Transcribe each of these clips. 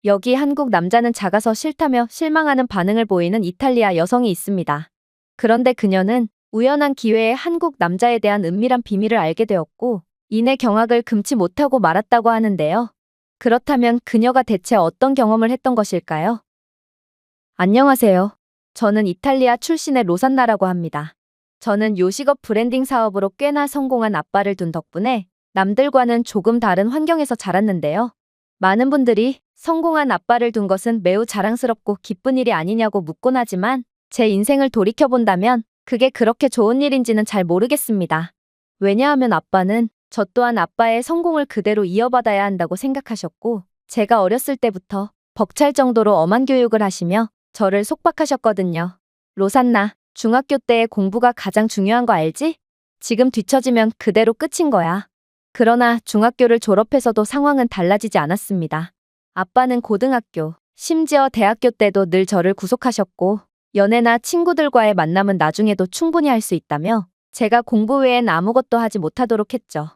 여기 한국 남자는 작아서 싫다며 실망하는 반응을 보이는 이탈리아 여성이 있습니다. 그런데 그녀는 우연한 기회에 한국 남자에 대한 은밀한 비밀을 알게 되었고, 이내 경악을 금치 못하고 말았다고 하는데요. 그렇다면 그녀가 대체 어떤 경험을 했던 것일까요? 안녕하세요. 저는 이탈리아 출신의 로산나라고 합니다. 저는 요식업 브랜딩 사업으로 꽤나 성공한 아빠를 둔 덕분에 남들과는 조금 다른 환경에서 자랐는데요. 많은 분들이 성공한 아빠를 둔 것은 매우 자랑스럽고 기쁜 일이 아니냐고 묻곤 하지만 제 인생을 돌이켜본다면 그게 그렇게 좋은 일인지는 잘 모르겠습니다. 왜냐하면 아빠는 저 또한 아빠의 성공을 그대로 이어받아야 한다고 생각하셨고, 제가 어렸을 때부터 벅찰 정도로 엄한 교육을 하시며 저를 속박하셨거든요. 로산나, 중학교 때의 공부가 가장 중요한 거 알지? 지금 뒤처지면 그대로 끝인 거야. 그러나 중학교를 졸업해서도 상황은 달라지지 않았습니다. 아빠는 고등학교, 심지어 대학교 때도 늘 저를 구속하셨고, 연애나 친구들과의 만남은 나중에도 충분히 할 수 있다며 제가 공부 외엔 아무것도 하지 못하도록 했죠.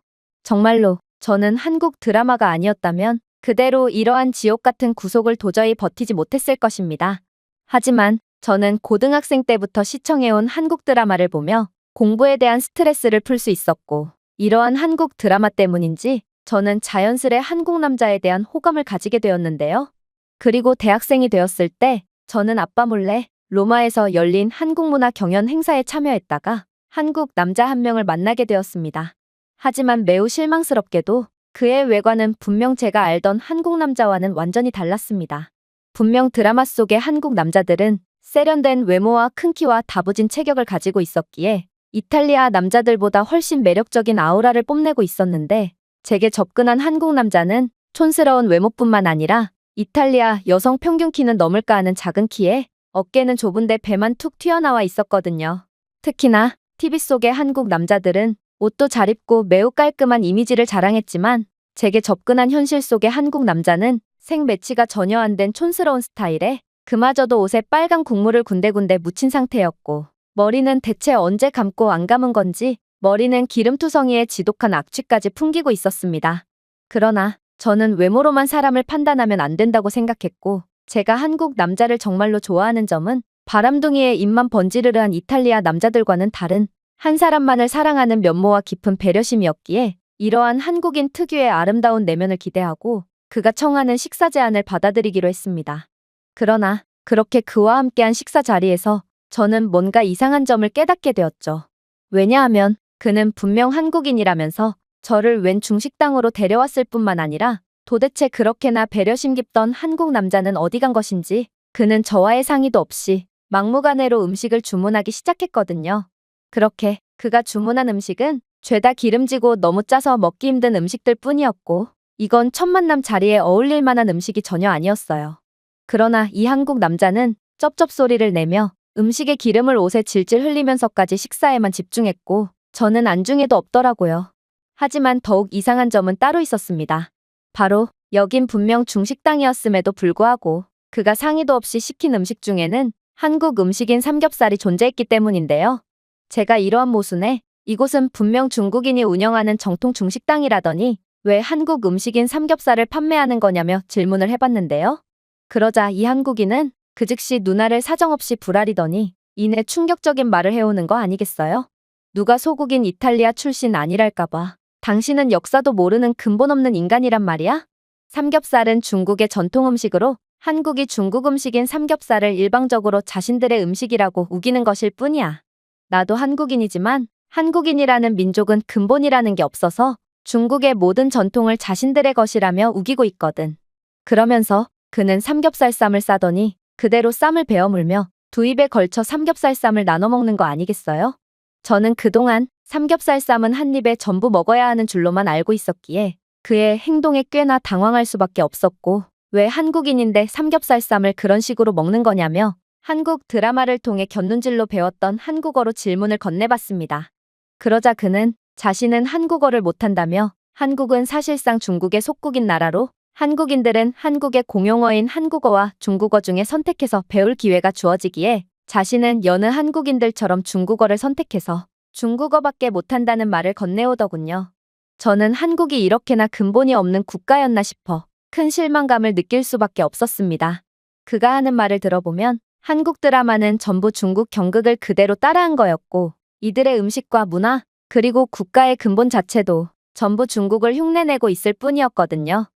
정말로 저는 한국 드라마가 아니었다면 그대로 이러한 지옥 같은 구속을 도저히 버티지 못했을 것입니다. 하지만 저는 고등학생 때부터 시청해온 한국 드라마를 보며 공부에 대한 스트레스를 풀 수 있었고, 이러한 한국 드라마 때문인지 저는 자연스레 한국 남자에 대한 호감을 가지게 되었는데요. 그리고 대학생이 되었을 때 저는 아빠 몰래 로마에서 열린 한국문화 경연 행사에 참여했다가 한국 남자 한 명을 만나게 되었습니다. 하지만 매우 실망스럽게도 그의 외관은 분명 제가 알던 한국 남자와는 완전히 달랐습니다. 분명 드라마 속의 한국 남자들은 세련된 외모와 큰 키와 다부진 체격을 가지고 있었기에 이탈리아 남자들보다 훨씬 매력적인 아우라를 뽐내고 있었는데, 제게 접근한 한국 남자는 촌스러운 외모뿐만 아니라 이탈리아 여성 평균 키는 넘을까 하는 작은 키에 어깨는 좁은데 배만 툭 튀어나와 있었거든요. 특히나 TV 속의 한국 남자들은 옷도 잘 입고 매우 깔끔한 이미지를 자랑했지만, 제게 접근한 현실 속의 한국 남자는 생매치가 전혀 안 된 촌스러운 스타일에 그마저도 옷에 빨간 국물을 군데군데 묻힌 상태였고, 머리는 대체 언제 감고 안 감은 건지 머리는 기름투성이에 지독한 악취까지 풍기고 있었습니다. 그러나 저는 외모로만 사람을 판단하면 안 된다고 생각했고, 제가 한국 남자를 정말로 좋아하는 점은 바람둥이의 입만 번지르르한 이탈리아 남자들과는 다른 한 사람만을 사랑하는 면모와 깊은 배려심이었기에, 이러한 한국인 특유의 아름다운 내면을 기대하고 그가 청하는 식사 제안을 받아들이기로 했습니다. 그러나 그렇게 그와 함께한 식사 자리에서 저는 뭔가 이상한 점을 깨닫게 되었죠. 왜냐하면 그는 분명 한국인이라면서 저를 웬 중식당으로 데려왔을 뿐만 아니라 도대체 그렇게나 배려심 깊던 한국 남자는 어디 간 것인지 그는 저와의 상의도 없이 막무가내로 음식을 주문하기 시작했거든요. 그렇게 그가 주문한 음식은 죄다 기름지고 너무 짜서 먹기 힘든 음식들 뿐이었고, 이건 첫 만남 자리에 어울릴 만한 음식이 전혀 아니었어요. 그러나 이 한국 남자는 쩝쩝 소리를 내며 음식의 기름을 옷에 질질 흘리면서까지 식사에만 집중했고, 저는 안중에도 없더라고요. 하지만 더욱 이상한 점은 따로 있었습니다. 바로 여긴 분명 중식당이었음에도 불구하고 그가 상의도 없이 시킨 음식 중에는 한국 음식인 삼겹살이 존재했기 때문인데요. 제가 이러한 모순에 이곳은 분명 중국인이 운영하는 정통 중식당이라더니 왜 한국 음식인 삼겹살을 판매하는 거냐며 질문을 해봤는데요. 그러자 이 한국인은 그 즉시 누나를 사정없이 불아리더니 이내 충격적인 말을 해오는 거 아니겠어요? 누가 소국인 이탈리아 출신 아니랄까봐. 당신은 역사도 모르는 근본 없는 인간이란 말이야? 삼겹살은 중국의 전통 음식으로 한국이 중국 음식인 삼겹살을 일방적으로 자신들의 음식이라고 우기는 것일 뿐이야. 나도 한국인이지만 한국인이라는 민족은 근본이라는 게 없어서 중국의 모든 전통을 자신들의 것이라며 우기고 있거든. 그러면서 그는 삼겹살 쌈을 싸더니 그대로 쌈을 베어 물며 두 입에 걸쳐 삼겹살 쌈을 나눠 먹는 거 아니겠어요? 저는 그동안 삼겹살 쌈은 한 입에 전부 먹어야 하는 줄로만 알고 있었기에 그의 행동에 꽤나 당황할 수밖에 없었고, 왜 한국인인데 삼겹살 쌈을 그런 식으로 먹는 거냐며 한국 드라마를 통해 곁눈질로 배웠던 한국어로 질문을 건네봤습니다. 그러자 그는 자신은 한국어를 못한다며 한국은 사실상 중국의 속국인 나라로 한국인들은 한국의 공용어인 한국어와 중국어 중에 선택해서 배울 기회가 주어지기에 자신은 여느 한국인들처럼 중국어를 선택해서 중국어밖에 못한다는 말을 건네오더군요. 저는 한국이 이렇게나 근본이 없는 국가였나 싶어 큰 실망감을 느낄 수밖에 없었습니다. 그가 하는 말을 들어보면 한국 드라마는 전부 중국 경극을 그대로 따라한 거였고 이들의 음식과 문화, 그리고 국가의 근본 자체도 전부 중국을 흉내내고 있을 뿐이었거든요.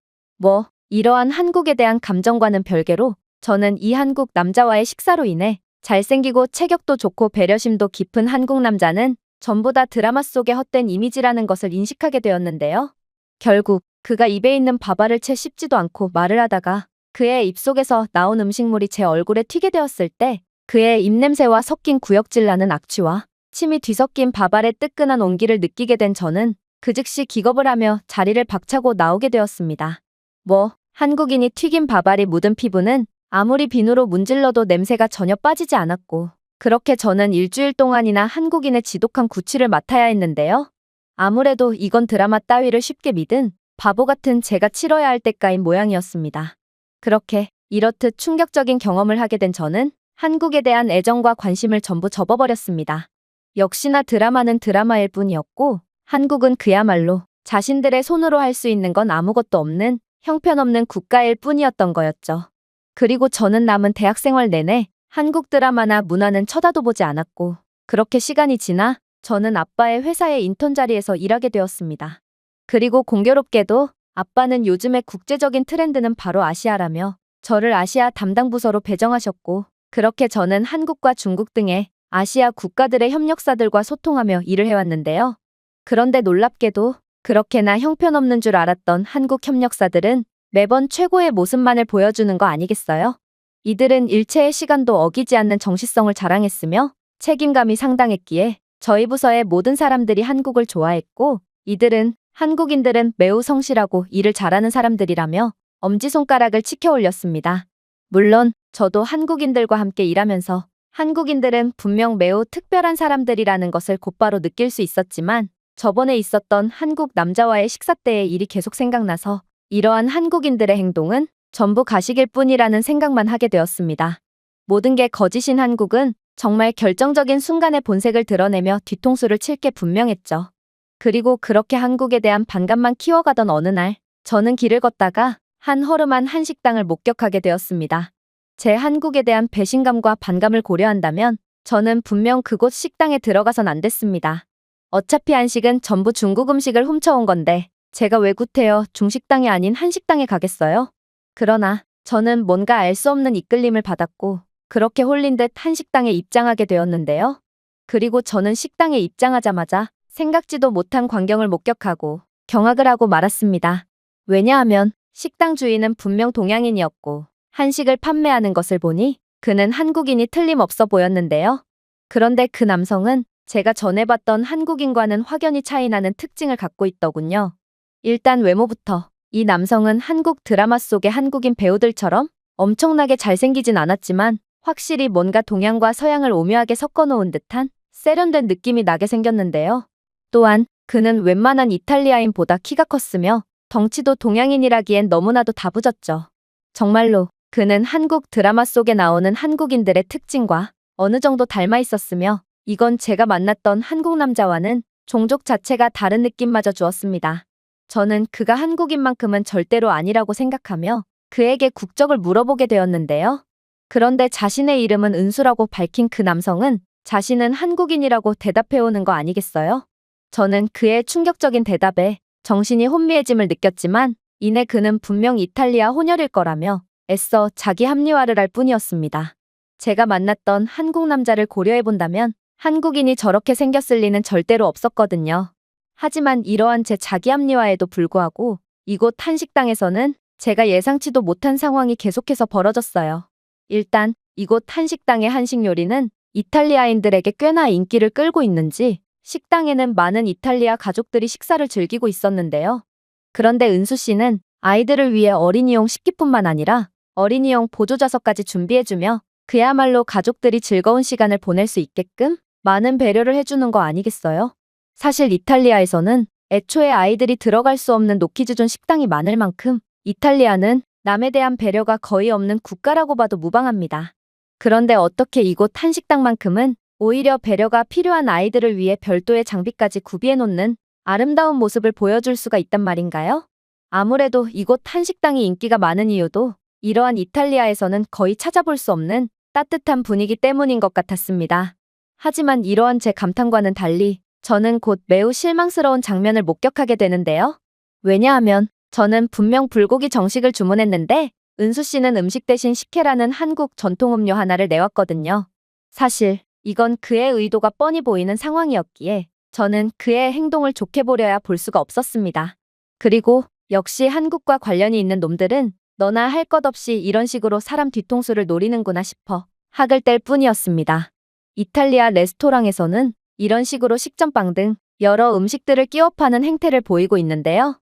이러한 한국에 대한 감정과는 별개로 저는 이 한국 남자와의 식사로 인해 잘생기고 체격도 좋고 배려심도 깊은 한국 남자는 전부 다 드라마 속의 헛된 이미지라는 것을 인식하게 되었는데요. 결국 그가 입에 있는 밥알을 채 씹지도 않고 말을 하다가 그의 입속에서 나온 음식물이 제 얼굴에 튀게 되었을 때 그의 입냄새와 섞인 구역질 나는 악취와 침이 뒤섞인 밥알의 뜨끈한 온기를 느끼게 된 저는 그 즉시 기겁을 하며 자리를 박차고 나오게 되었습니다. 한국인이 튀긴 밥알이 묻은 피부는 아무리 비누로 문질러도 냄새가 전혀 빠지지 않았고 그렇게 저는 일주일 동안이나 한국인의 지독한 구취를 맡아야 했는데요. 아무래도 이건 드라마 따위를 쉽게 믿은 바보 같은 제가 치러야 할 대가인 모양이었습니다. 그렇게 이렇듯 충격적인 경험을 하게 된 저는 한국에 대한 애정과 관심을 전부 접어버렸습니다. 역시나 드라마는 드라마일 뿐이었고 한국은 그야말로 자신들의 손으로 할 수 있는 건 아무것도 없는 형편없는 국가일 뿐이었던 거였죠. 그리고 저는 남은 대학생활 내내 한국 드라마나 문화는 쳐다도 보지 않았고 그렇게 시간이 지나 저는 아빠의 회사의 인턴 자리에서 일하게 되었습니다. 그리고 공교롭게도 아빠는 요즘의 국제적인 트렌드는 바로 아시아라며 저를 아시아 담당 부서로 배정하셨고 그렇게 저는 한국과 중국 등의 아시아 국가들의 협력사들과 소통하며 일을 해왔는데요. 그런데 놀랍게도 그렇게나 형편없는 줄 알았던 한국 협력사들은 매번 최고의 모습만을 보여주는 거 아니겠어요? 이들은 일체의 시간도 어기지 않는 정시성을 자랑했으며 책임감이 상당했기에 저희 부서의 모든 사람들이 한국을 좋아했고 이들은 한국인들은 매우 성실하고 일을 잘하는 사람들이라며 엄지손가락을 치켜 올렸습니다. 물론 저도 한국인들과 함께 일하면서 한국인들은 분명 매우 특별한 사람들이라는 것을 곧바로 느낄 수 있었지만 저번에 있었던 한국 남자와의 식사 때의 일이 계속 생각나서 이러한 한국인들의 행동은 전부 가식일 뿐이라는 생각만 하게 되었습니다. 모든 게 거짓인 한국은 정말 결정적인 순간에 본색을 드러내며 뒤통수를 칠 게 분명했죠. 그리고 그렇게 한국에 대한 반감만 키워가던 어느 날 저는 길을 걷다가 한 허름한 한식당을 목격하게 되었습니다. 제 한국에 대한 배신감과 반감을 고려한다면 저는 분명 그곳 식당에 들어가선 안 됐습니다. 어차피 한식은 전부 중국 음식을 훔쳐온 건데 제가 왜 구태여 중식당이 아닌 한식당에 가겠어요? 그러나 저는 뭔가 알 수 없는 이끌림을 받았고 그렇게 홀린 듯 한식당에 입장하게 되었는데요. 그리고 저는 식당에 입장하자마자 생각지도 못한 광경을 목격하고 경악을 하고 말았습니다. 왜냐하면 식당 주인은 분명 동양인이었고 한식을 판매하는 것을 보니 그는 한국인이 틀림없어 보였는데요. 그런데 그 남성은 제가 전에 봤던 한국인과는 확연히 차이나는 특징을 갖고 있더군요. 일단 외모부터 이 남성은 한국 드라마 속의 한국인 배우들처럼 엄청나게 잘생기진 않았지만 확실히 뭔가 동양과 서양을 오묘하게 섞어놓은 듯한 세련된 느낌이 나게 생겼는데요. 또한 그는 웬만한 이탈리아인보다 키가 컸으며 덩치도 동양인이라기엔 너무나도 다부졌죠. 정말로 그는 한국 드라마 속에 나오는 한국인들의 특징과 어느 정도 닮아 있었으며 이건 제가 만났던 한국 남자와는 종족 자체가 다른 느낌마저 주었습니다. 저는 그가 한국인만큼은 절대로 아니라고 생각하며 그에게 국적을 물어보게 되었는데요. 그런데 자신의 이름은 은수라고 밝힌 그 남성은 자신은 한국인이라고 대답해오는 거 아니겠어요? 저는 그의 충격적인 대답에 정신이 혼미해짐을 느꼈지만 이내 그는 분명 이탈리아 혼혈일 거라며 애써 자기 합리화를 할 뿐이었습니다. 제가 만났던 한국 남자를 고려해본다면 한국인이 저렇게 생겼을 리는 절대로 없었거든요. 하지만 이러한 제 자기 합리화에도 불구하고 이곳 한식당에서는 제가 예상치도 못한 상황이 계속해서 벌어졌어요. 일단 이곳 한식당의 한식 요리는 이탈리아인들에게 꽤나 인기를 끌고 있는지 식당에는 많은 이탈리아 가족들이 식사를 즐기고 있었는데요. 그런데 은수 씨는 아이들을 위해 어린이용 식기뿐만 아니라 어린이용 보조좌석까지 준비해주며 그야말로 가족들이 즐거운 시간을 보낼 수 있게끔 많은 배려를 해주는 거 아니겠어요? 사실 이탈리아에서는 애초에 아이들이 들어갈 수 없는 노키즈존 식당이 많을 만큼 이탈리아는 남에 대한 배려가 거의 없는 국가라고 봐도 무방합니다. 그런데 어떻게 이곳 한식당만큼은 오히려 배려가 필요한 아이들을 위해 별도의 장비까지 구비해 놓는 아름다운 모습을 보여줄 수가 있단 말인가요? 아무래도 이곳 한식당이 인기가 많은 이유도 이러한 이탈리아에서는 거의 찾아볼 수 없는 따뜻한 분위기 때문인 것 같았습니다. 하지만 이러한 제 감탄과는 달리 저는 곧 매우 실망스러운 장면을 목격하게 되는데요. 왜냐하면 저는 분명 불고기 정식을 주문했는데 은수 씨는 음식 대신 식혜라는 한국 전통 음료 하나를 내왔거든요. 사실 이건 그의 의도가 뻔히 보이는 상황이었기에 저는 그의 행동을 좋게 보려야 볼 수가 없었습니다. 그리고 역시 한국과 관련이 있는 놈들은 너나 할 것 없이 이런 식으로 사람 뒤통수를 노리는구나 싶어 학을 뗄 뿐이었습니다. 이탈리아 레스토랑에서는 이런 식으로 식전빵 등 여러 음식들을 끼워 파는 행태를 보이고 있는데요.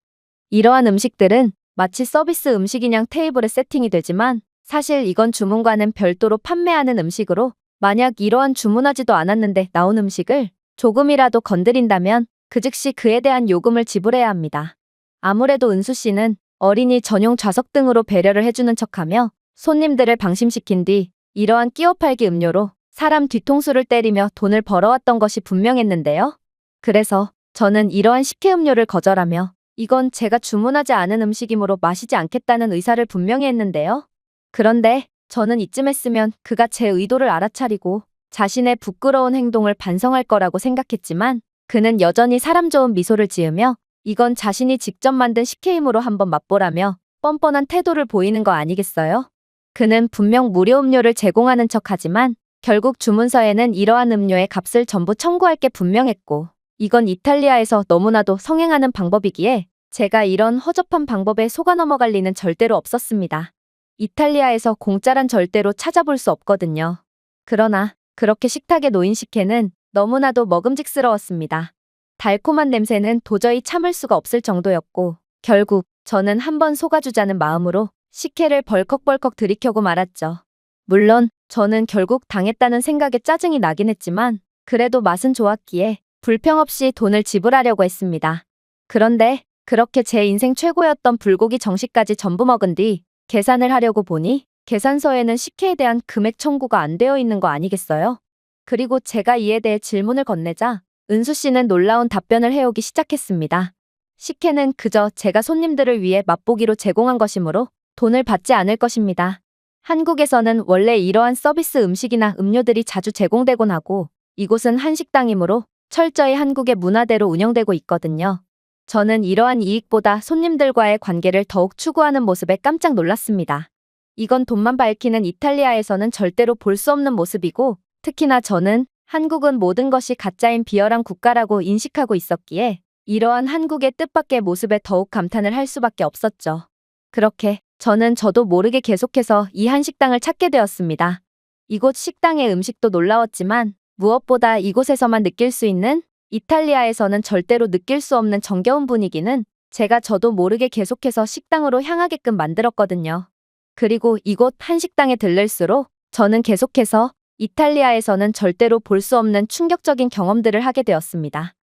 이러한 음식들은 마치 서비스 음식이냥 테이블에 세팅이 되지만 사실 이건 주문과는 별도로 판매하는 음식으로 만약 이러한 주문하지도 않았는데 나온 음식을 조금이라도 건드린다면 그 즉시 그에 대한 요금을 지불해야 합니다. 아무래도 은수 씨는 어린이 전용 좌석 등으로 배려를 해주는 척하며 손님들을 방심시킨 뒤 이러한 끼워 팔기 음료로 사람 뒤통수를 때리며 돈을 벌어왔던 것이 분명했는데요. 그래서 저는 이러한 식혜 음료를 거절하며 이건 제가 주문하지 않은 음식이므로 마시지 않겠다는 의사를 분명히 했는데요. 그런데 저는 이쯤 했으면 그가 제 의도를 알아차리고 자신의 부끄러운 행동을 반성할 거라고 생각했지만 그는 여전히 사람 좋은 미소를 지으며 이건 자신이 직접 만든 식혜이므로 한번 맛보라며 뻔뻔한 태도를 보이는 거 아니겠어요? 그는 분명 무료 음료를 제공하는 척하지만 결국 주문서에는 이러한 음료의 값을 전부 청구할 게 분명했고 이건 이탈리아에서 너무나도 성행하는 방법이기에 제가 이런 허접한 방법에 속아 넘어갈 리는 절대로 없었습니다. 이탈리아에서 공짜란 절대로 찾아볼 수 없거든요. 그러나 그렇게 식탁에 놓인 식혜는 너무나도 먹음직스러웠습니다. 달콤한 냄새는 도저히 참을 수가 없을 정도였고 결국 저는 한번 속아주자는 마음으로 식혜를 벌컥벌컥 들이켜고 말았죠. 물론 저는 결국 당했다는 생각에 짜증이 나긴 했지만 그래도 맛은 좋았기에 불평 없이 돈을 지불하려고 했습니다. 그런데 그렇게 제 인생 최고였던 불고기 정식까지 전부 먹은 뒤 계산을 하려고 보니 계산서에는 식혜에 대한 금액 청구가 안 되어 있는 거 아니겠어요? 그리고 제가 이에 대해 질문을 건네자 은수 씨는 놀라운 답변을 해오기 시작했습니다. 식혜는 그저 제가 손님들을 위해 맛보기로 제공한 것이므로 돈을 받지 않을 것입니다. 한국에서는 원래 이러한 서비스 음식이나 음료들이 자주 제공되곤 하고 이곳은 한식당이므로 철저히 한국의 문화대로 운영되고 있거든요. 저는 이러한 이익보다 손님들과의 관계를 더욱 추구하는 모습에 깜짝 놀랐습니다. 이건 돈만 밝히는 이탈리아에서는 절대로 볼 수 없는 모습이고 특히나 저는 한국은 모든 것이 가짜인 비열한 국가라고 인식하고 있었기에 이러한 한국의 뜻밖의 모습에 더욱 감탄을 할 수밖에 없었죠. 그렇게 저는 저도 모르게 계속해서 이 한식당을 찾게 되었습니다. 이곳 식당의 음식도 놀라웠지만 무엇보다 이곳에서만 느낄 수 있는 이탈리아에서는 절대로 느낄 수 없는 정겨운 분위기는 제가 저도 모르게 계속해서 식당으로 향하게끔 만들었거든요. 그리고 이곳 한식당에 들를수록 저는 계속해서 이탈리아에서는 절대로 볼 수 없는 충격적인 경험들을 하게 되었습니다.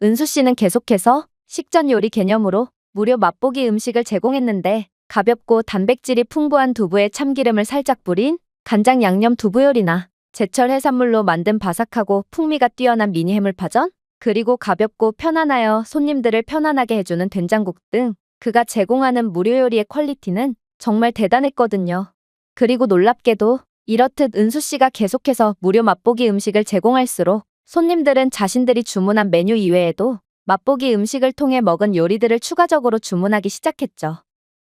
은수 씨는 계속해서 식전 요리 개념으로 무료 맛보기 음식을 제공했는데 가볍고 단백질이 풍부한 두부에 참기름을 살짝 뿌린 간장 양념 두부 요리나 제철 해산물로 만든 바삭하고 풍미가 뛰어난 미니 해물파전, 그리고 가볍고 편안하여 손님들을 편안하게 해주는 된장국 등 그가 제공하는 무료 요리의 퀄리티는 정말 대단했거든요. 그리고 놀랍게도 이렇듯 은수 씨가 계속해서 무료 맛보기 음식을 제공할수록 손님들은 자신들이 주문한 메뉴 이외에도 맛보기 음식을 통해 먹은 요리들을 추가적으로 주문하기 시작했죠.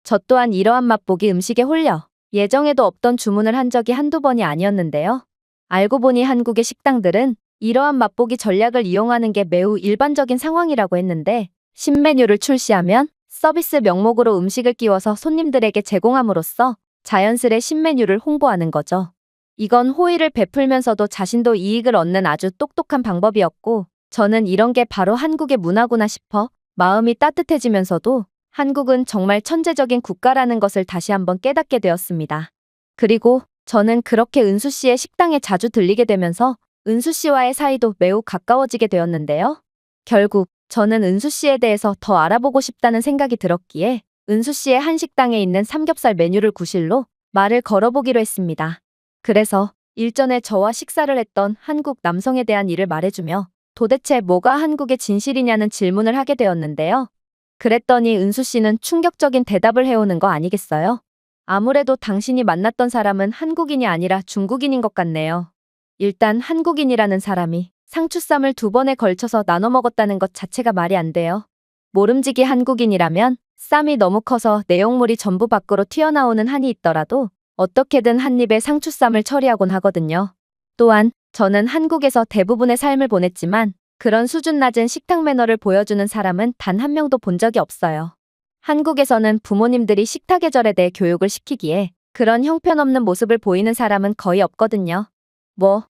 저 또한 이러한 맛보기 음식에 홀려 예정에도 없던 주문을 한 적이 한두 번이 아니었는데요. 알고 보니 한국의 식당들은 이러한 맛보기 전략을 이용하는 게 매우 일반적인 상황이라고 했는데 신메뉴를 출시하면 서비스 명목으로 음식을 끼워서 손님들에게 제공함으로써 자연스레 신메뉴를 홍보하는 거죠. 이건 호의를 베풀면서도 자신도 이익을 얻는 아주 똑똑한 방법이었고 저는 이런 게 바로 한국의 문화구나 싶어 마음이 따뜻해지면서도 한국은 정말 천재적인 국가라는 것을 다시 한번 깨닫게 되었습니다. 그리고 저는 그렇게 은수 씨의 식당에 자주 들리게 되면서 은수 씨와의 사이도 매우 가까워지게 되었는데요. 결국 저는 은수 씨에 대해서 더 알아보고 싶다는 생각이 들었기에 은수 씨의 한식당에 있는 삼겹살 메뉴를 구실로 말을 걸어보기로 했습니다. 그래서 일전에 저와 식사를 했던 한국 남성에 대한 일을 말해주며 도대체 뭐가 한국의 진실이냐는 질문을 하게 되었는데요. 그랬더니 은수 씨는 충격적인 대답을 해오는 거 아니겠어요? 아무래도 당신이 만났던 사람은 한국인이 아니라 중국인인 것 같네요. 일단 한국인이라는 사람이 상추쌈을 2번에 걸쳐서 나눠 먹었다는 것 자체가 말이 안 돼요. 모름지기 한국인이라면 쌈이 너무 커서 내용물이 전부 밖으로 튀어나오는 한이 있더라도 어떻게든 한 입에 상추쌈을 처리하곤 하거든요. 또한 저는 한국에서 대부분의 삶을 보냈지만 그런 수준 낮은 식탁 매너를 보여주는 사람은 단 한 명도 본 적이 없어요. 한국에서는 부모님들이 식탁 예절에 대해 교육을 시키기에 그런 형편없는 모습을 보이는 사람은 거의 없거든요.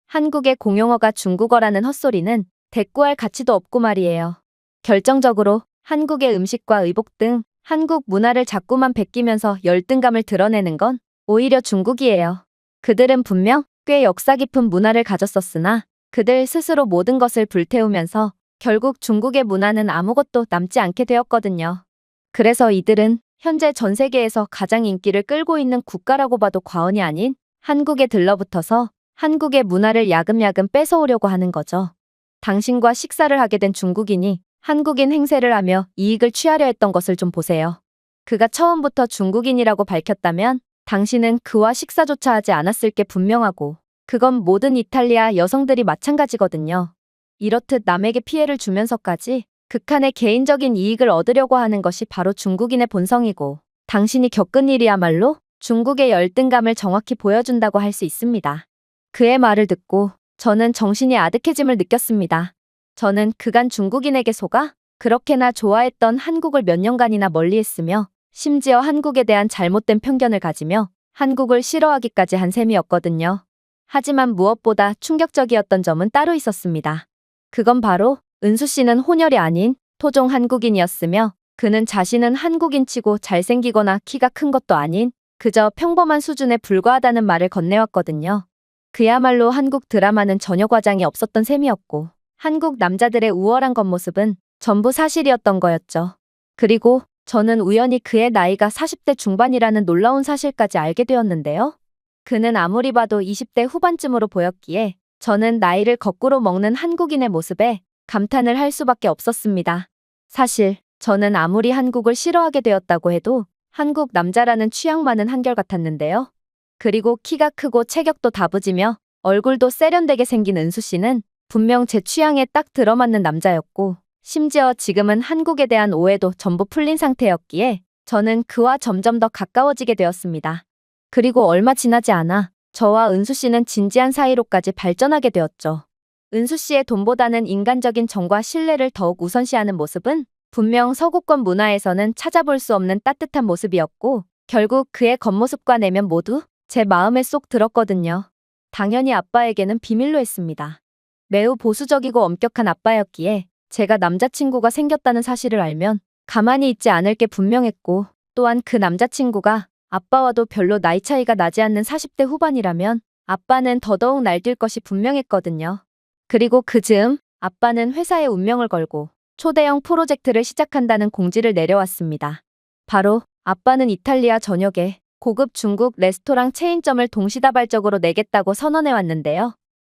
한국의 공용어가 중국어라는 헛소리는 대꾸할 가치도 없고 말이에요. 결정적으로 한국의 음식과 의복 등 한국 문화를 자꾸만 베끼면서 열등감을 드러내는 건 오히려 중국이에요. 그들은 분명 꽤 역사 깊은 문화를 가졌었으나 그들 스스로 모든 것을 불태우면서 결국 중국의 문화는 아무것도 남지 않게 되었거든요. 그래서 이들은 현재 전 세계에서 가장 인기를 끌고 있는 국가라고 봐도 과언이 아닌 한국에 들러붙어서 한국의 문화를 야금야금 뺏어오려고 하는 거죠. 당신과 식사를 하게 된 중국인이 한국인 행세를 하며 이익을 취하려 했던 것을 좀 보세요. 그가 처음부터 중국인이라고 밝혔다면 당신은 그와 식사조차 하지 않았을 게 분명하고 그건 모든 이탈리아 여성들이 마찬가지거든요. 이렇듯 남에게 피해를 주면서까지 극한의 개인적인 이익을 얻으려고 하는 것이 바로 중국인의 본성이고 당신이 겪은 일이야말로 중국의 열등감을 정확히 보여준다고 할 수 있습니다. 그의 말을 듣고 저는 정신이 아득해짐을 느꼈습니다. 저는 그간 중국인에게 속아 그렇게나 좋아했던 한국을 몇 년간이나 멀리했으며 심지어 한국에 대한 잘못된 편견을 가지며 한국을 싫어하기까지 한 셈이었거든요. 하지만 무엇보다 충격적이었던 점은 따로 있었습니다. 그건 바로 은수 씨는 혼혈이 아닌 토종 한국인이었으며 그는 자신은 한국인치고 잘생기거나 키가 큰 것도 아닌 그저 평범한 수준에 불과하다는 말을 건네왔거든요. 그야말로 한국 드라마는 전혀 과장이 없었던 셈이었고 한국 남자들의 우월한 겉모습은 전부 사실이었던 거였죠. 그리고 저는 우연히 그의 나이가 40대 중반이라는 놀라운 사실까지 알게 되었는데요. 그는 아무리 봐도 20대 후반쯤으로 보였기에 저는 나이를 거꾸로 먹는 한국인의 모습에 감탄을 할 수밖에 없었습니다. 사실 저는 아무리 한국을 싫어하게 되었다고 해도 한국 남자라는 취향만은 한결같았는데요. 그리고 키가 크고 체격도 다부지며 얼굴도 세련되게 생긴 은수 씨는 분명 제 취향에 딱 들어맞는 남자였고 심지어 지금은 한국에 대한 오해도 전부 풀린 상태였기에 저는 그와 점점 더 가까워지게 되었습니다. 그리고 얼마 지나지 않아 저와 은수 씨는 진지한 사이로까지 발전하게 되었죠. 은수 씨의 돈보다는 인간적인 정과 신뢰를 더욱 우선시하는 모습은 분명 서구권 문화에서는 찾아볼 수 없는 따뜻한 모습이었고 결국 그의 겉모습과 내면 모두 제 마음에 쏙 들었거든요. 당연히 아빠에게는 비밀로 했습니다. 매우 보수적이고 엄격한 아빠였기에 제가 남자친구가 생겼다는 사실을 알면 가만히 있지 않을 게 분명했고 또한 그 남자친구가 아빠와도 별로 나이 차이가 나지 않는 40대 후반이라면 아빠는 더더욱 날뛸 것이 분명했거든요. 그리고 그 즈음 아빠는 회사의 운명을 걸고 초대형 프로젝트를 시작한다는 공지를 내려왔습니다. 바로 아빠는 이탈리아 전역에 고급 중국 레스토랑 체인점을 동시다발적으로 내겠다고 선언해 왔는데요.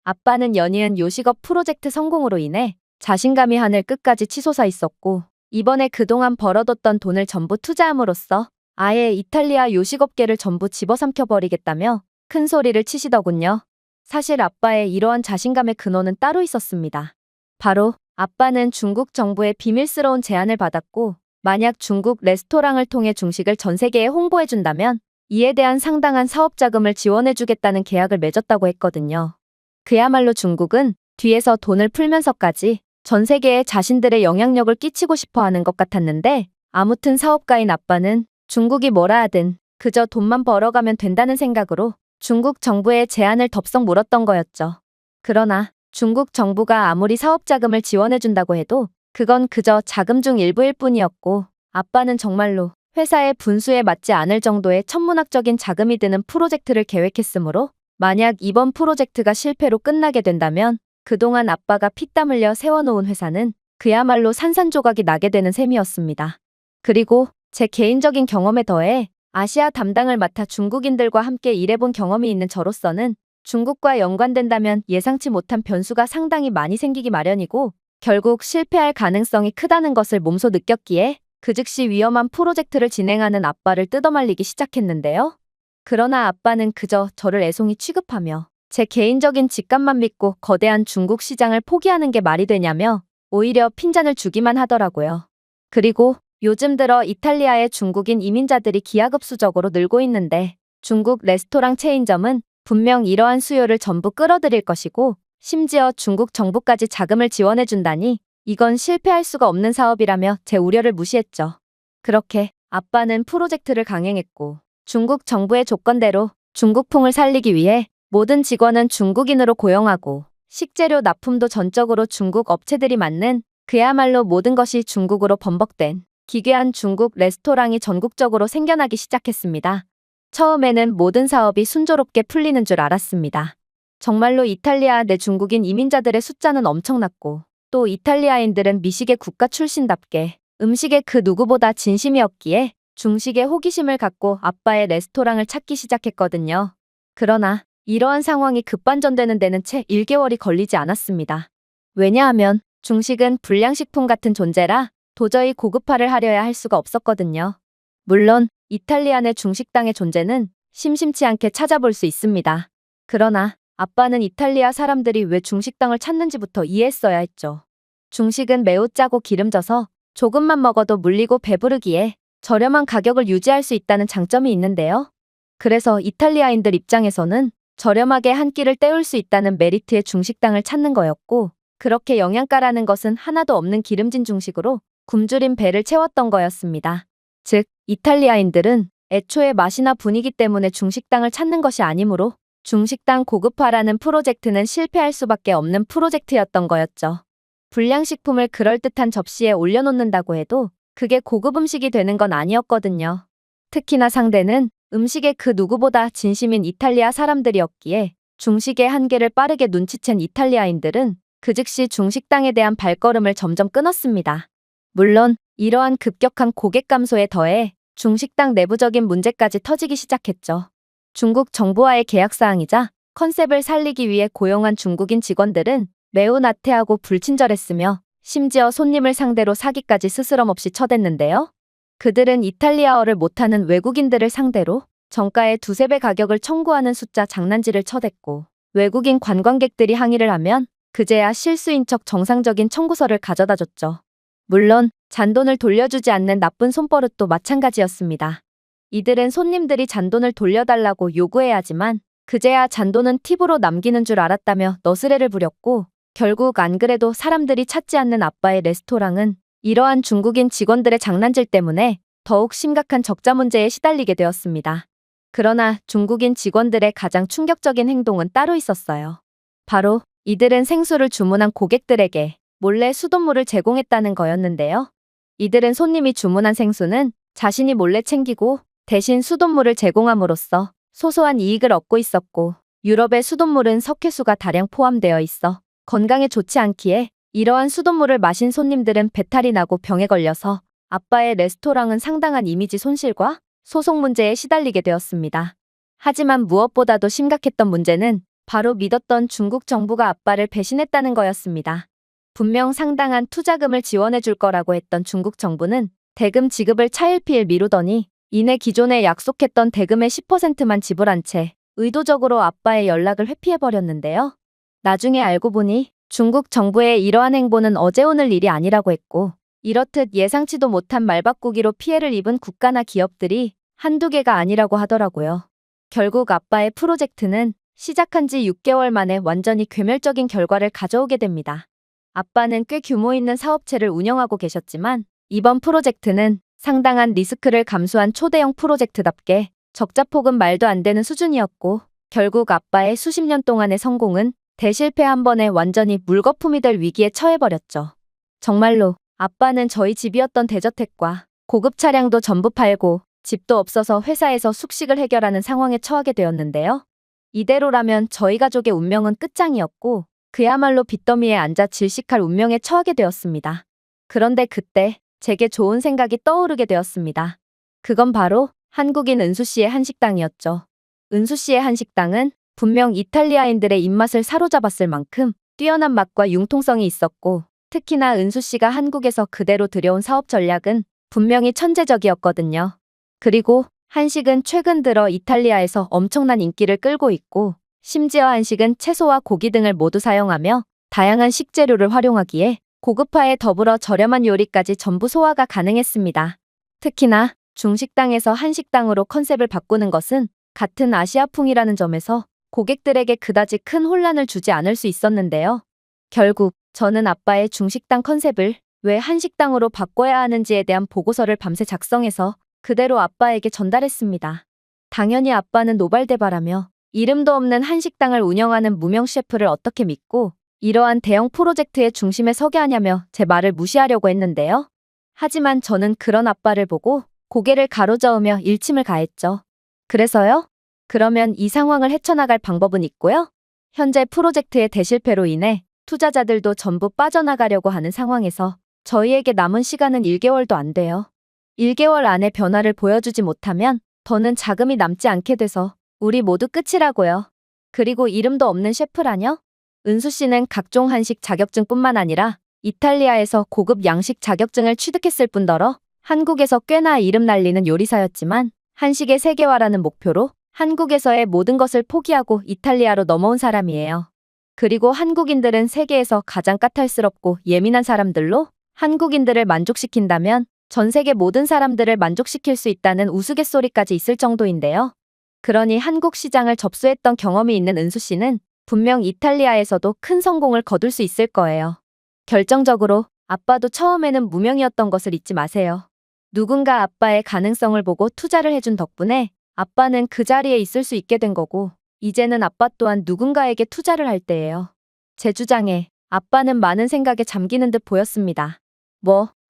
아빠는 연이은 요식업 프로젝트 성공으로 인해 자신감이 하늘 끝까지 치솟아 있었고 이번에 그동안 벌어뒀던 돈을 전부 투자함으로써 아예 이탈리아 요식업계를 전부 집어삼켜버리겠다며 큰 소리를 치시더군요. 사실 아빠의 이러한 자신감의 근원은 따로 있었습니다. 바로 아빠는 중국 정부의 비밀스러운 제안을 받았고 만약 중국 레스토랑을 통해 중식을 전 세계에 홍보해준다면 이에 대한 상당한 사업 자금을 지원해주겠다는 계약을 맺었다고 했거든요. 그야말로 중국은 뒤에서 돈을 풀면서까지 전 세계에 자신들의 영향력을 끼치고 싶어 하는 것 같았는데 아무튼 사업가인 아빠는 중국이 뭐라 하든 그저 돈만 벌어가면 된다는 생각으로 중국 정부의 제안을 덥석 물었던 거였죠. 그러나 중국 정부가 아무리 사업 자금을 지원해준다고 해도 그건 그저 자금 중 일부일 뿐이었고 아빠는 정말로 회사의 분수에 맞지 않을 정도의 천문학적인 자금이 드는 프로젝트를 계획했으므로 만약 이번 프로젝트가 실패로 끝나게 된다면 그동안 아빠가 피땀 흘려 세워놓은 회사는 그야말로 산산조각이 나게 되는 셈이었습니다. 그리고 제 개인적인 경험에 더해 아시아 담당을 맡아 중국인들과 함께 일해본 경험이 있는 저로서는 중국과 연관된다면 예상치 못한 변수가 상당히 많이 생기기 마련이고 결국 실패할 가능성이 크다는 것을 몸소 느꼈기에 그 즉시 위험한 프로젝트를 진행하는 아빠를 뜯어말리기 시작했는데요. 그러나 아빠는 그저 저를 애송이 취급하며 제 개인적인 직감만 믿고 거대한 중국 시장을 포기하는 게 말이 되냐며 오히려 핀잔을 주기만 하더라고요. 그리고 요즘 들어 이탈리아의 중국인 이민자들이 기하급수적으로 늘고 있는데 중국 레스토랑 체인점은 분명 이러한 수요를 전부 끌어들일 것이고 심지어 중국 정부까지 자금을 지원해준다니 이건 실패할 수가 없는 사업이라며 제 우려를 무시했죠. 그렇게 아빠는 프로젝트를 강행했고 중국 정부의 조건대로 중국풍을 살리기 위해 모든 직원은 중국인으로 고용하고 식재료 납품도 전적으로 중국 업체들이 맡는 그야말로 모든 것이 중국으로 번복된 기괴한 중국 레스토랑이 전국적으로 생겨나기 시작했습니다. 처음에는 모든 사업이 순조롭게 풀리는 줄 알았습니다. 정말로 이탈리아 내 중국인 이민자들의 숫자는 엄청났고 또 이탈리아인들은 미식의 국가 출신답게 음식에 그 누구보다 진심이었기에 중식에 호기심을 갖고 아빠의 레스토랑을 찾기 시작했거든요. 그러나 이러한 상황이 급반전되는 데는 채 1개월이 걸리지 않았습니다. 왜냐하면 중식은 불량식품 같은 존재라 도저히 고급화를 하려야 할 수가 없었거든요. 물론 이탈리아 내 중식당의 존재는 심심치 않게 찾아볼 수 있습니다. 그러나 아빠는 이탈리아 사람들이 왜 중식당을 찾는지부터 이해했어야 했죠. 중식은 매우 짜고 기름져서 조금만 먹어도 물리고 배부르기에 저렴한 가격을 유지할 수 있다는 장점이 있는데요. 그래서 이탈리아인들 입장에서는 저렴하게 한 끼를 때울 수 있다는 메리트의 중식당을 찾는 거였고 그렇게 영양가라는 것은 하나도 없는 기름진 중식으로 굶주린 배를 채웠던 거였습니다. 즉, 이탈리아인들은 애초에 맛이나 분위기 때문에 중식당을 찾는 것이 아니므로 중식당 고급화라는 프로젝트는 실패할 수밖에 없는 프로젝트였던 거였죠. 불량식품을 그럴듯한 접시에 올려놓는다고 해도 그게 고급 음식이 되는 건 아니었거든요. 특히나 상대는 음식에 그 누구보다 진심인 이탈리아 사람들이었기에 중식의 한계를 빠르게 눈치챈 이탈리아인들은 그 즉시 중식당에 대한 발걸음을 점점 끊었습니다. 물론 이러한 급격한 고객 감소에 더해 중식당 내부적인 문제까지 터지기 시작했죠. 중국 정부와의 계약사항이자 컨셉을 살리기 위해 고용한 중국인 직원들은 매우 나태하고 불친절했으며 심지어 손님을 상대로 사기까지 스스럼없이 쳐댔는데요. 그들은 이탈리아어를 못하는 외국인들을 상대로 정가의 2~3배 가격을 청구하는 숫자 장난질을 쳐댔고 외국인 관광객들이 항의를 하면 그제야 실수인 척 정상적인 청구서를 가져다 줬죠. 물론 잔돈을 돌려주지 않는 나쁜 손버릇도 마찬가지였습니다. 이들은 손님들이 잔돈을 돌려달라고 요구해야지만 그제야 잔돈은 팁으로 남기는 줄 알았다며 너스레를 부렸고 결국 안 그래도 사람들이 찾지 않는 아빠의 레스토랑은 이러한 중국인 직원들의 장난질 때문에 더욱 심각한 적자 문제에 시달리게 되었습니다. 그러나 중국인 직원들의 가장 충격적인 행동은 따로 있었어요. 바로 이들은 생수를 주문한 고객들에게 몰래 수돗물을 제공했다는 거였는데요. 이들은 손님이 주문한 생수는 자신이 몰래 챙기고 대신 수돗물을 제공함으로써 소소한 이익을 얻고 있었고 유럽의 수돗물은 석회수가 다량 포함되어 있어 건강에 좋지 않기에 이러한 수돗물을 마신 손님들은 배탈이 나고 병에 걸려서 아빠의 레스토랑은 상당한 이미지 손실과 소송 문제에 시달리게 되었습니다. 하지만 무엇보다도 심각했던 문제는 바로 믿었던 중국 정부가 아빠를 배신했다는 거였습니다. 분명 상당한 투자금을 지원해 줄 거라고 했던 중국 정부는 대금 지급을 차일피일 미루더니 이내 기존에 약속했던 대금의 10%만 지불한 채 의도적으로 아빠의 연락을 회피해버렸는데요. 나중에 알고 보니 중국 정부의 이러한 행보는 어제 오늘 일이 아니라고 했고 이렇듯 예상치도 못한 말바꾸기로 피해를 입은 국가나 기업들이 한두 개가 아니라고 하더라고요. 결국 아빠의 프로젝트는 시작한 지 6개월 만에 완전히 괴멸적인 결과를 가져오게 됩니다. 아빠는 꽤 규모 있는 사업체를 운영하고 계셨지만 이번 프로젝트는 상당한 리스크를 감수한 초대형 프로젝트답게 적자폭은 말도 안 되는 수준이었고 결국 아빠의 수십 년 동안의 성공은 대실패 한 번에 완전히 물거품이 될 위기에 처해버렸죠. 정말로 아빠는 저희 집이었던 대저택과 고급 차량도 전부 팔고 집도 없어서 회사에서 숙식을 해결하는 상황에 처하게 되었는데요. 이대로라면 저희 가족의 운명은 끝장이었고 그야말로 빚더미에 앉아 질식할 운명에 처하게 되었습니다. 그런데 그때 제게 좋은 생각이 떠오르게 되었습니다. 그건 바로 한국인 은수 씨의 한식당이었죠. 은수 씨의 한식당은 분명 이탈리아인들의 입맛을 사로잡았을 만큼 뛰어난 맛과 융통성이 있었고 특히나 은수 씨가 한국에서 그대로 들여온 사업 전략은 분명히 천재적이었거든요. 그리고 한식은 최근 들어 이탈리아에서 엄청난 인기를 끌고 있고, 심지어 한식은 채소와 고기 등을 모두 사용하며 다양한 식재료를 활용하기에 고급화에 더불어 저렴한 요리까지 전부 소화가 가능했습니다. 특히나 중식당에서 한식당으로 컨셉을 바꾸는 것은 같은 아시아풍이라는 점에서 고객들에게 그다지 큰 혼란을 주지 않을 수 있었는데요. 결국 저는 아빠의 중식당 컨셉을 왜 한식당으로 바꿔야 하는지에 대한 보고서를 밤새 작성해서 그대로 아빠에게 전달했습니다. 당연히 아빠는 노발대발하며 이름도 없는 한식당을 운영하는 무명 셰프를 어떻게 믿고 이러한 대형 프로젝트의 중심에 서게 하냐며 제 말을 무시하려고 했는데요. 하지만 저는 그런 아빠를 보고 고개를 가로저으며 일침을 가했죠. 그래서요? 그러면 이 상황을 헤쳐나갈 방법은 있고요. 현재 프로젝트의 대실패로 인해 투자자들도 전부 빠져나가려고 하는 상황에서 저희에게 남은 시간은 1개월도 안 돼요. 1개월 안에 변화를 보여주지 못하면 더는 자금이 남지 않게 돼서 우리 모두 끝이라고요. 그리고 이름도 없는 셰프라뇨? 은수 씨는 각종 한식 자격증뿐만 아니라 이탈리아에서 고급 양식 자격증을 취득했을 뿐더러 한국에서 꽤나 이름 날리는 요리사였지만 한식의 세계화라는 목표로 한국에서의 모든 것을 포기하고 이탈리아로 넘어온 사람이에요. 그리고 한국인들은 세계에서 가장 까탈스럽고 예민한 사람들로 한국인들을 만족시킨다면 전 세계 모든 사람들을 만족시킬 수 있다는 우스갯소리까지 있을 정도인데요. 그러니 한국 시장을 접수했던 경험이 있는 은수 씨는 분명 이탈리아에서도 큰 성공을 거둘 수 있을 거예요. 결정적으로 아빠도 처음에는 무명이었던 것을 잊지 마세요. 누군가 아빠의 가능성을 보고 투자를 해준 덕분에 아빠는 그 자리에 있을 수 있게 된 거고, 이제는 아빠 또한 누군가에게 투자를 할 때예요. 제 주장에 아빠는 많은 생각에 잠기는 듯 보였습니다.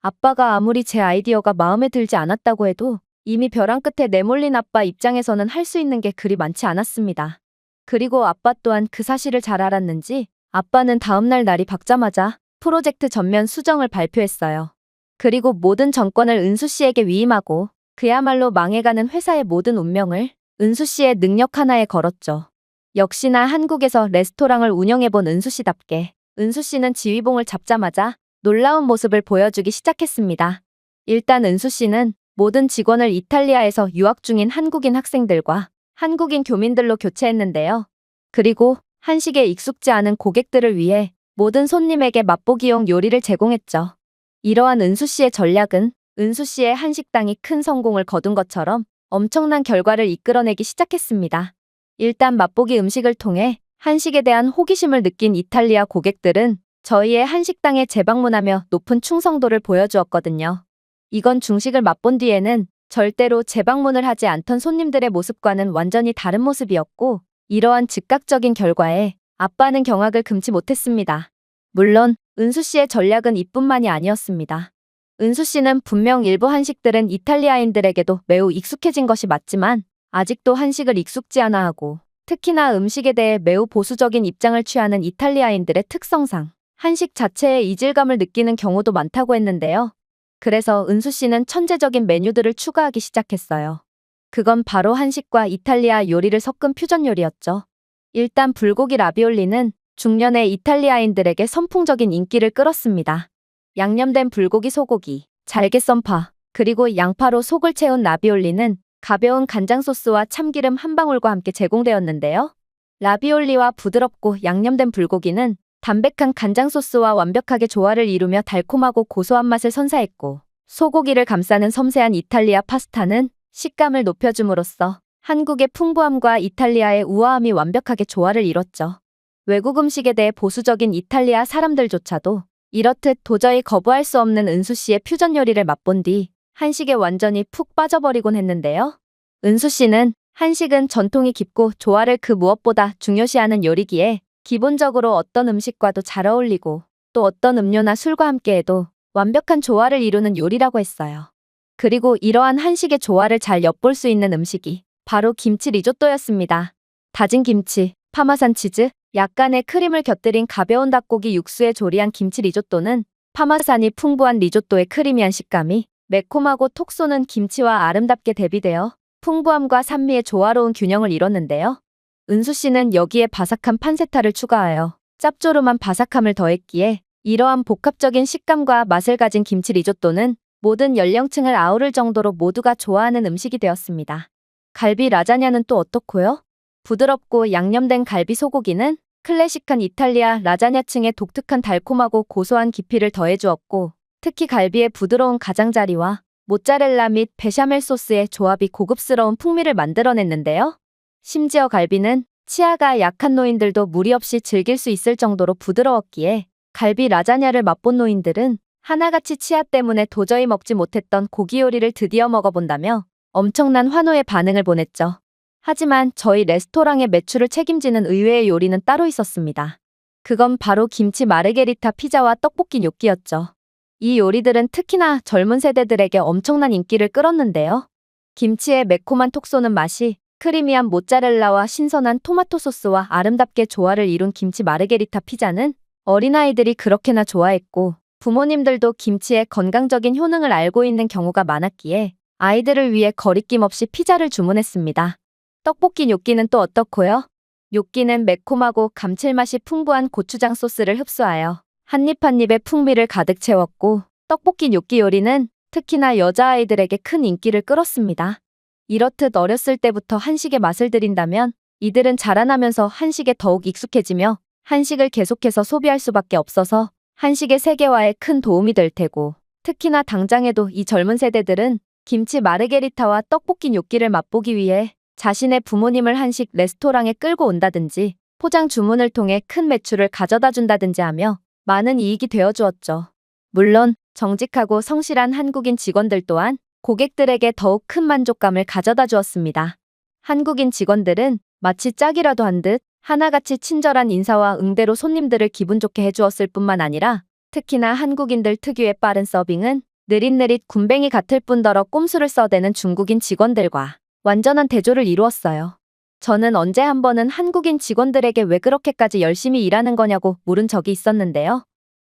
아빠가 아무리 제 아이디어가 마음에 들지 않았다고 해도 이미 벼랑 끝에 내몰린 아빠 입장에서는 할 수 있는 게 그리 많지 않았습니다. 그리고 아빠 또한 그 사실을 잘 알았는지 아빠는 다음날 날이 밝자마자 프로젝트 전면 수정을 발표했어요. 그리고 모든 정권을 은수 씨에게 위임하고 그야말로 망해가는 회사의 모든 운명을 은수 씨의 능력 하나에 걸었죠. 역시나 한국에서 레스토랑을 운영해본 은수 씨답게 은수 씨는 지휘봉을 잡자마자 놀라운 모습을 보여주기 시작했습니다. 일단 은수 씨는 모든 직원을 이탈리아에서 유학 중인 한국인 학생들과 한국인 교민들로 교체했는데요. 그리고 한식에 익숙지 않은 고객들을 위해 모든 손님에게 맛보기용 요리를 제공했죠. 이러한 은수 씨의 전략은 은수 씨의 한식당이 큰 성공을 거둔 것처럼 엄청난 결과를 이끌어내기 시작했습니다. 일단 맛보기 음식을 통해 한식에 대한 호기심을 느낀 이탈리아 고객들은 저희의 한식당에 재방문하며 높은 충성도를 보여주었거든요. 이건 중식을 맛본 뒤에는 절대로 재방문을 하지 않던 손님들의 모습과는 완전히 다른 모습이었고, 이러한 즉각적인 결과에 아빠는 경악을 금치 못했습니다. 물론 은수 씨의 전략은 이뿐만이 아니었습니다. 은수 씨는 분명 일부 한식들은 이탈리아인들에게도 매우 익숙해진 것이 맞지만 아직도 한식을 익숙지 않아 하고, 특히나 음식에 대해 매우 보수적인 입장을 취하는 이탈리아인들의 특성상 한식 자체에 이질감을 느끼는 경우도 많다고 했는데요. 그래서 은수 씨는 천재적인 메뉴들을 추가하기 시작했어요. 그건 바로 한식과 이탈리아 요리를 섞은 퓨전 요리였죠. 일단 불고기 라비올리는 중년의 이탈리아인들에게 선풍적인 인기를 끌었습니다. 양념된 불고기 소고기, 잘게 썬 파, 그리고 양파로 속을 채운 라비올리는 가벼운 간장 소스와 참기름 한 방울과 함께 제공되었는데요. 라비올리와 부드럽고 양념된 불고기는 담백한 간장 소스와 완벽하게 조화를 이루며 달콤하고 고소한 맛을 선사했고, 소고기를 감싸는 섬세한 이탈리아 파스타는 식감을 높여줌으로써 한국의 풍부함과 이탈리아의 우아함이 완벽하게 조화를 이뤘죠. 외국 음식에 대해 보수적인 이탈리아 사람들조차도 이렇듯 도저히 거부할 수 없는 은수 씨의 퓨전 요리를 맛본 뒤 한식에 완전히 푹 빠져버리곤 했는데요. 은수 씨는 한식은 전통이 깊고 조화를 그 무엇보다 중요시하는 요리기에 기본적으로 어떤 음식과도 잘 어울리고 또 어떤 음료나 술과 함께해도 완벽한 조화를 이루는 요리라고 했어요. 그리고 이러한 한식의 조화를 잘 엿볼 수 있는 음식이 바로 김치 리조또였습니다. 다진 김치, 파마산 치즈, 약간의 크림을 곁들인 가벼운 닭고기 육수에 조리한 김치 리조또는 파마산이 풍부한 리조또의 크리미한 식감이 매콤하고 톡 쏘는 김치와 아름답게 대비되어 풍부함과 산미의 조화로운 균형을 이뤘는데요. 은수 씨는 여기에 바삭한 판세타를 추가하여 짭조름한 바삭함을 더했기에 이러한 복합적인 식감과 맛을 가진 김치 리조또는 모든 연령층을 아우를 정도로 모두가 좋아하는 음식이 되었습니다. 갈비 라자냐는 또 어떻고요? 부드럽고 양념된 갈비 소고기는 클래식한 이탈리아 라자냐층의 독특한 달콤하고 고소한 깊이를 더해주었고, 특히 갈비의 부드러운 가장자리와 모짜렐라 및 베샤멜 소스의 조합이 고급스러운 풍미를 만들어냈는데요. 심지어 갈비는 치아가 약한 노인들도 무리 없이 즐길 수 있을 정도로 부드러웠기에 갈비 라자냐를 맛본 노인들은 하나같이 치아 때문에 도저히 먹지 못했던 고기 요리를 드디어 먹어본다며 엄청난 환호의 반응을 보냈죠. 하지만 저희 레스토랑의 매출을 책임지는 의외의 요리는 따로 있었습니다. 그건 바로 김치 마르게리타 피자와 떡볶이 뇨끼였죠. 이 요리들은 특히나 젊은 세대들에게 엄청난 인기를 끌었는데요. 김치의 매콤한 톡 쏘는 맛이 크리미한 모짜렐라와 신선한 토마토 소스와 아름답게 조화를 이룬 김치 마르게리타 피자는 어린아이들이 그렇게나 좋아했고, 부모님들도 김치의 건강적인 효능을 알고 있는 경우가 많았기에 아이들을 위해 거리낌 없이 피자를 주문했습니다. 떡볶이 뇨끼는 또 어떻고요? 뇨끼는 매콤하고 감칠맛이 풍부한 고추장 소스를 흡수하여 한입 한입의 풍미를 가득 채웠고, 떡볶이 뇨끼 요리는 특히나 여자아이들에게 큰 인기를 끌었습니다. 이렇듯 어렸을 때부터 한식의 맛을 들인다면 이들은 자라나면서 한식에 더욱 익숙해지며 한식을 계속해서 소비할 수밖에 없어서 한식의 세계화에 큰 도움이 될 테고, 특히나 당장에도 이 젊은 세대들은 김치 마르게리타와 떡볶이 뇨끼를 맛보기 위해 자신의 부모님을 한식 레스토랑에 끌고 온다든지 포장 주문을 통해 큰 매출을 가져다 준다든지 하며 많은 이익이 되어주었죠. 물론 정직하고 성실한 한국인 직원들 또한 고객들에게 더욱 큰 만족감을 가져다 주었습니다. 한국인 직원들은 마치 짝이라도 한 듯 하나같이 친절한 인사와 응대로 손님들을 기분 좋게 해주었을 뿐만 아니라 특히나 한국인들 특유의 빠른 서빙은 느릿느릿 군뱅이 같을 뿐더러 꼼수를 써대는 중국인 직원들과 완전한 대조를 이루었어요. 저는 언제 한 번은 한국인 직원들에게 왜 그렇게까지 열심히 일하는 거냐고 물은 적이 있었는데요.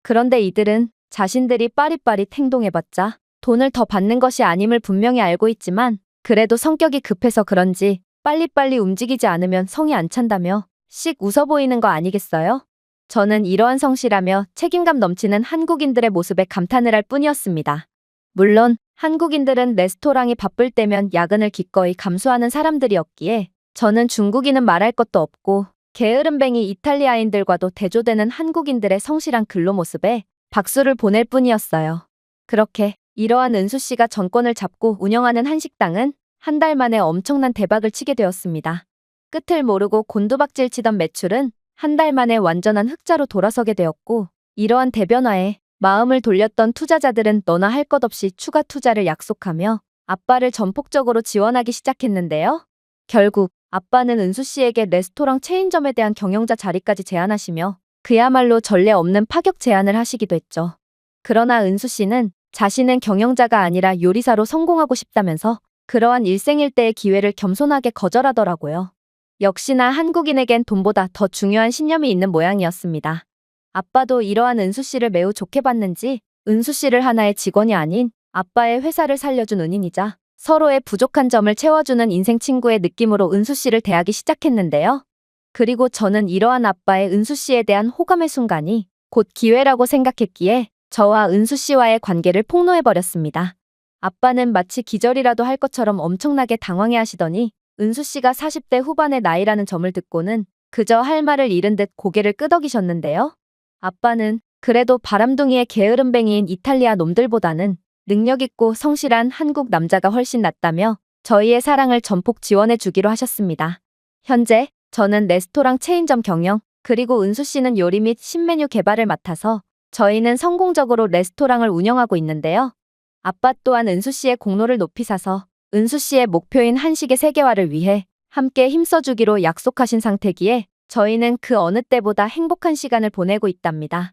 그런데 이들은 자신들이 빠릿빠릿 행동해봤자 돈을 더 받는 것이 아님을 분명히 알고 있지만 그래도 성격이 급해서 그런지 빨리빨리 움직이지 않으면 성이 안 찬다며 씩 웃어 보이는 거 아니겠어요? 저는 이러한 성실하며 책임감 넘치는 한국인들의 모습에 감탄을 할 뿐이었습니다. 물론 한국인들은 레스토랑이 바쁠 때면 야근을 기꺼이 감수하는 사람들이었기에 저는 중국인은 말할 것도 없고 게으름뱅이 이탈리아인들과도 대조되는 한국인들의 성실한 근로 모습에 박수를 보낼 뿐이었어요. 그렇게 이러한 은수 씨가 전권을 잡고 운영하는 한식당은 한 달 만에 엄청난 대박을 치게 되었습니다. 끝을 모르고 곤두박질 치던 매출은 한 달 만에 완전한 흑자로 돌아서게 되었고, 이러한 대변화에 마음을 돌렸던 투자자들은 너나 할 것 없이 추가 투자를 약속하며 아빠를 전폭적으로 지원하기 시작했는데요. 결국 아빠는 은수 씨에게 레스토랑 체인점에 대한 경영자 자리까지 제안하시며 그야말로 전례 없는 파격 제안을 하시기도 했죠. 그러나 은수 씨는 자신은 경영자가 아니라 요리사로 성공하고 싶다면서 그러한 일생일대의 기회를 겸손하게 거절하더라고요. 역시나 한국인에겐 돈보다 더 중요한 신념이 있는 모양이었습니다. 아빠도 이러한 은수 씨를 매우 좋게 봤는지 은수 씨를 하나의 직원이 아닌 아빠의 회사를 살려준 은인이자 서로의 부족한 점을 채워주는 인생 친구의 느낌으로 은수 씨를 대하기 시작했는데요. 그리고 저는 이러한 아빠의 은수 씨에 대한 호감의 순간이 곧 기회라고 생각했기에 저와 은수 씨와의 관계를 폭로해버렸습니다. 아빠는 마치 기절이라도 할 것처럼 엄청나게 당황해 하시더니 은수 씨가 40대 후반의 나이라는 점을 듣고는 그저 할 말을 잃은 듯 고개를 끄덕이셨는데요. 아빠는 그래도 바람둥이의 게으름뱅이인 이탈리아 놈들보다는 능력있고 성실한 한국 남자가 훨씬 낫다며 저희의 사랑을 전폭 지원해 주기로 하셨습니다. 현재 저는 레스토랑 체인점 경영, 그리고 은수 씨는 요리 및 신메뉴 개발을 맡아서 저희는 성공적으로 레스토랑을 운영하고 있는데요. 아빠 또한 은수 씨의 공로를 높이 사서 은수 씨의 목표인 한식의 세계화를 위해 함께 힘써주기로 약속하신 상태기에 저희는 그 어느 때보다 행복한 시간을 보내고 있답니다.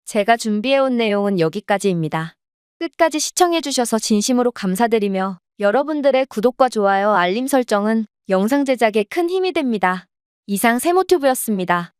제가 준비해온 내용은 여기까지입니다. 끝까지 시청해주셔서 진심으로 감사드리며 여러분들의 구독과 좋아요, 알림 설정은 영상 제작에 큰 힘이 됩니다. 이상 세모튜브였습니다.